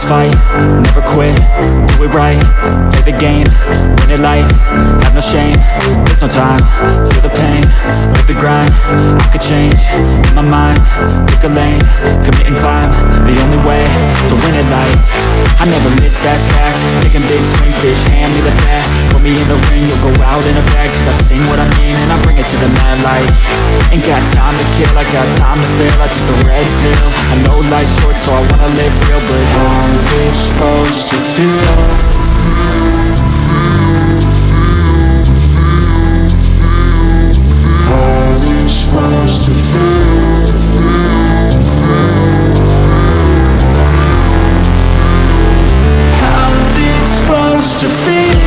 fight, never quit, do it right, play the game, win it life, have no shame, there's no time, feel the pain, live the grind, I could change, in my mind, pick a lane, commit and climb, the only way to win it life, I never miss, that's fact, taking big swings, bitch, hand me the bat, put me in the ring, you'll go out in a bag, cause I sing what I mean and I bring it to the mad light, ain't got time to kill, I got time to feel, I took the red pill, I know life's short so I wanna live real, but how's it supposed to feel? How's it supposed to feel? How's it supposed to feel?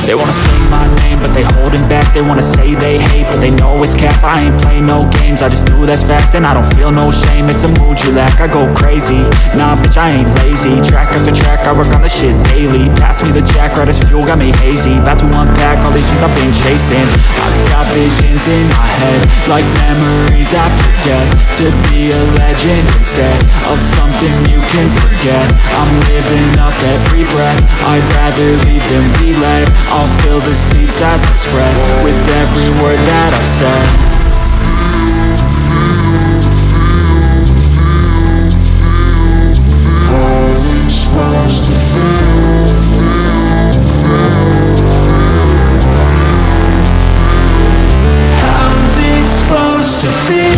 They wanna say my name, but they holding back. They wanna say they hate, but they know it's cap. I ain't play no games, I just do that's fact. And I don't feel no shame, it's a mood you lack. I go crazy, nah bitch I ain't lazy. Track after track, I work on the shit daily. Pass me the jack, right as fuel, got me hazy. About to unpack all these shit I've been chasing. I've got visions in my head, like memories after death. To be a legend instead of something you can forget. I'm living up every breath, I'd rather lead than be led. I'll fill the seats as I spread with every word that I've said. How's it supposed to feel? How's it supposed to feel?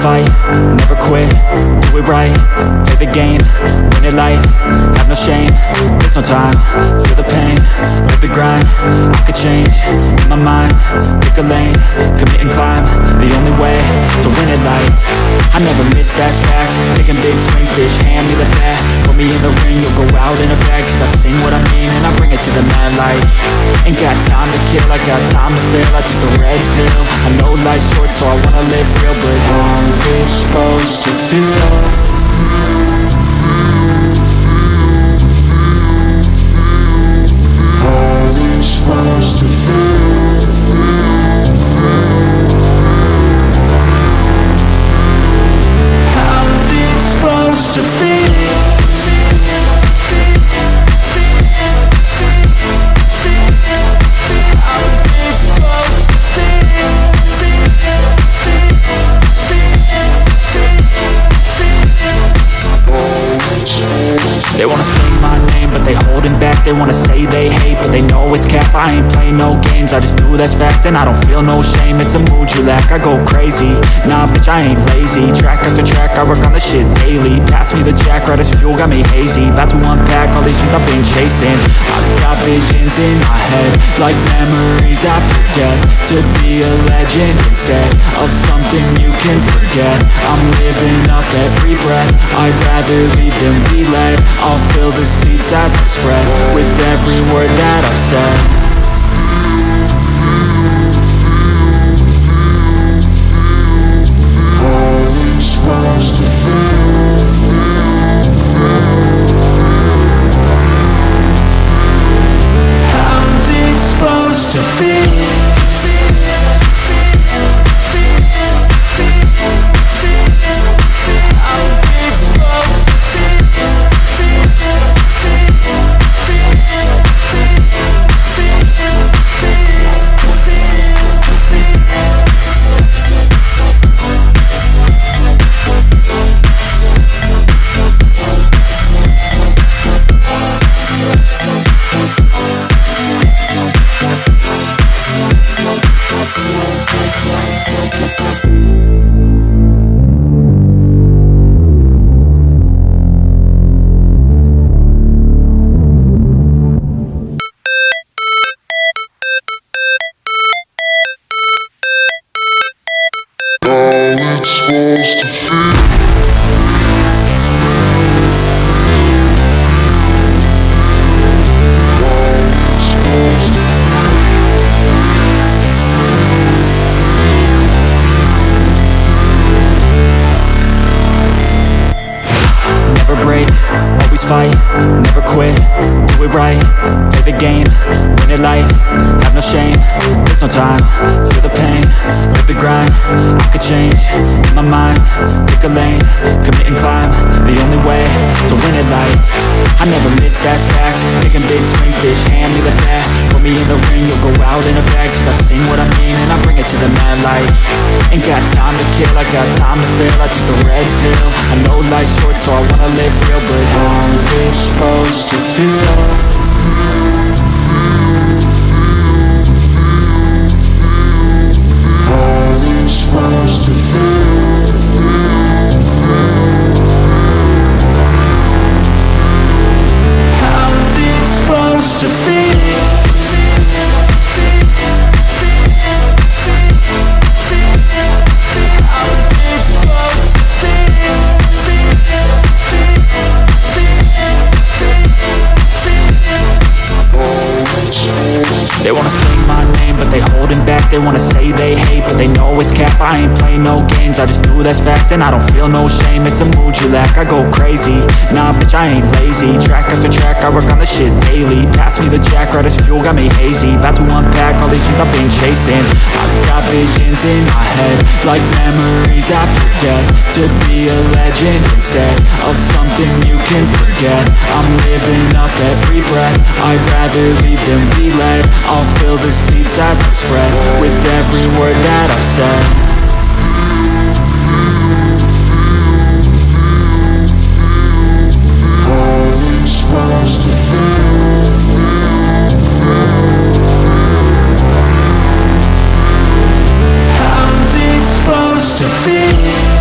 Fight, never quit, do it right, play the game, win it life, have no shame, there's no time, feel the pain, live the grind, I could change, in my mind, pick a lane, commit and climb, the only way to win it life, I never miss, that's fact, taking big swings, bitch, hand me the bat, put me in the ring, you'll go out in a bag, cause I sing what I mean and I bring it to the mad light, ain't got time to kill, I got time to feel, I took the red pill, I know life's short so I wanna live real, but how's it supposed to feel? How's it supposed to feel? How's it supposed to feel? They wanna say my name, but they holding back. They wanna say they hate, but they know it's cap. I ain't play no games, I just do that's fact. And I don't feel no shame, it's a mood you lack. I go crazy, nah bitch I ain't lazy. Track after track, I work on the shit daily. Pass me the jack, right as fuel, got me hazy. About to unpack all these shit I've been chasing. I've got visions in my head, like memories after death. To be a legend instead of something you can forget. I'm living up every breath, I'd rather lead than be led. I'll fill the seats as I spread with every word that I've said. How's it supposed to feel? How's it supposed to feel? it's supposed to feel. Never break, always fight, never quit, do it right, play the game, win it life, have no shame, there's no time, feel the pain, live the grind, I could change, in my mind, pick a lane, commit and climb, the only way to win it life, I never miss, that's fact, taking big swings, bitch, hand me the bat, put me in the ring, you'll go out in a bag, cause I sing what I mean and I bring it to the mad light, ain't got time to kill, I got time to feel, I took the red pill, I know life's short so I wanna live real, but how's it supposed to feel? How's it supposed to feel? How's it supposed to feel? They wanna sing my name, but they holding back. They wanna say they hate, but they know it's cap. I ain't play no games, I just do that's fact. And I don't feel no shame, it's a mood you lack. I go crazy, nah bitch I ain't lazy. Track after track, I work on the shit daily. Pass me the jack, right as fuel, got me hazy. About to unpack all these things I've been chasing. I've got visions in my head, like memories after death. To be a legend instead of something you can forget. I'm living up every breath, I'd rather lead than be led. I'll fill the seats as I spread with every word that I've said. How's it supposed to feel? How's it supposed to feel?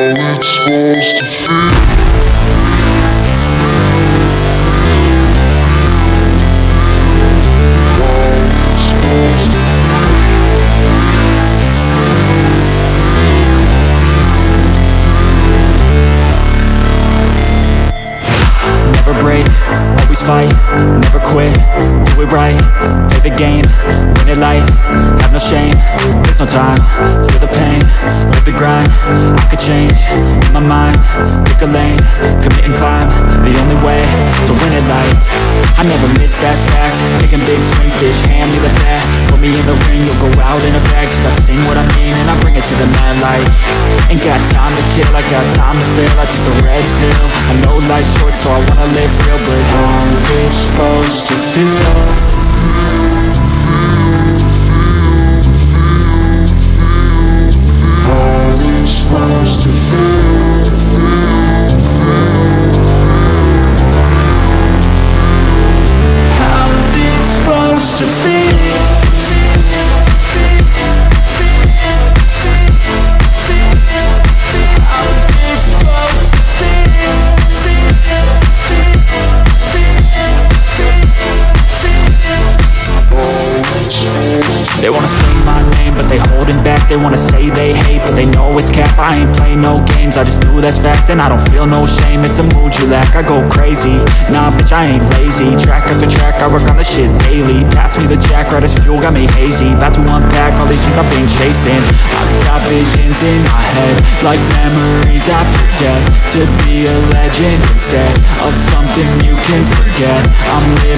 It's supposed to feel. Never break, always fight, never quit, do it right, play the game, win it life, have no shame, there's no time, feel the pain, live the grind, I could change, in my mind, pick a lane, commit and climb, the only way to win it life, I never miss, that's fact, taking big swings, bitch, hand me the bat, put me in the ring, you'll go out in a bag, cause I sing what I mean and I bring it to the mad light, ain't got time to kill, I got time to feel, I took the red pill, I know life's short so I wanna live real, but how's it supposed to feel? How's it supposed to feel? How's it supposed to feel? They wanna sing my name, but they holding back. They wanna say they hate, but they know it's cap. I ain't play no games, I just do that's fact. And I don't feel no shame, it's a mood you lack. I go crazy, nah bitch I ain't lazy. Track after track, I work on the shit daily. Pass me the jack, right as fuel, got me hazy. About to unpack all these things I've been chasing. I've got visions in my head, like memories after death. To be a legend instead of something you can forget. I'm living